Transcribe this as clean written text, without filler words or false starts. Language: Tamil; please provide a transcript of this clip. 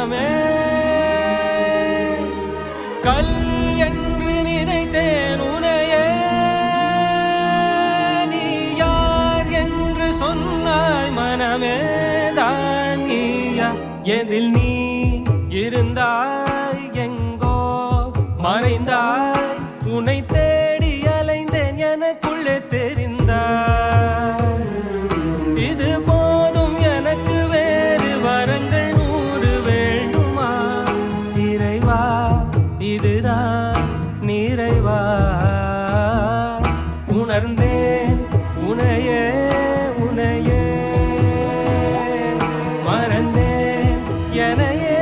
மனமே கல் என்று நினைத்தேன் உனையே நீ யார் என்று சொன்னாய் மனமே தான் நீயா எதில் நீ இருந்தாய் எங்கோ மறைந்தாய் உன்னை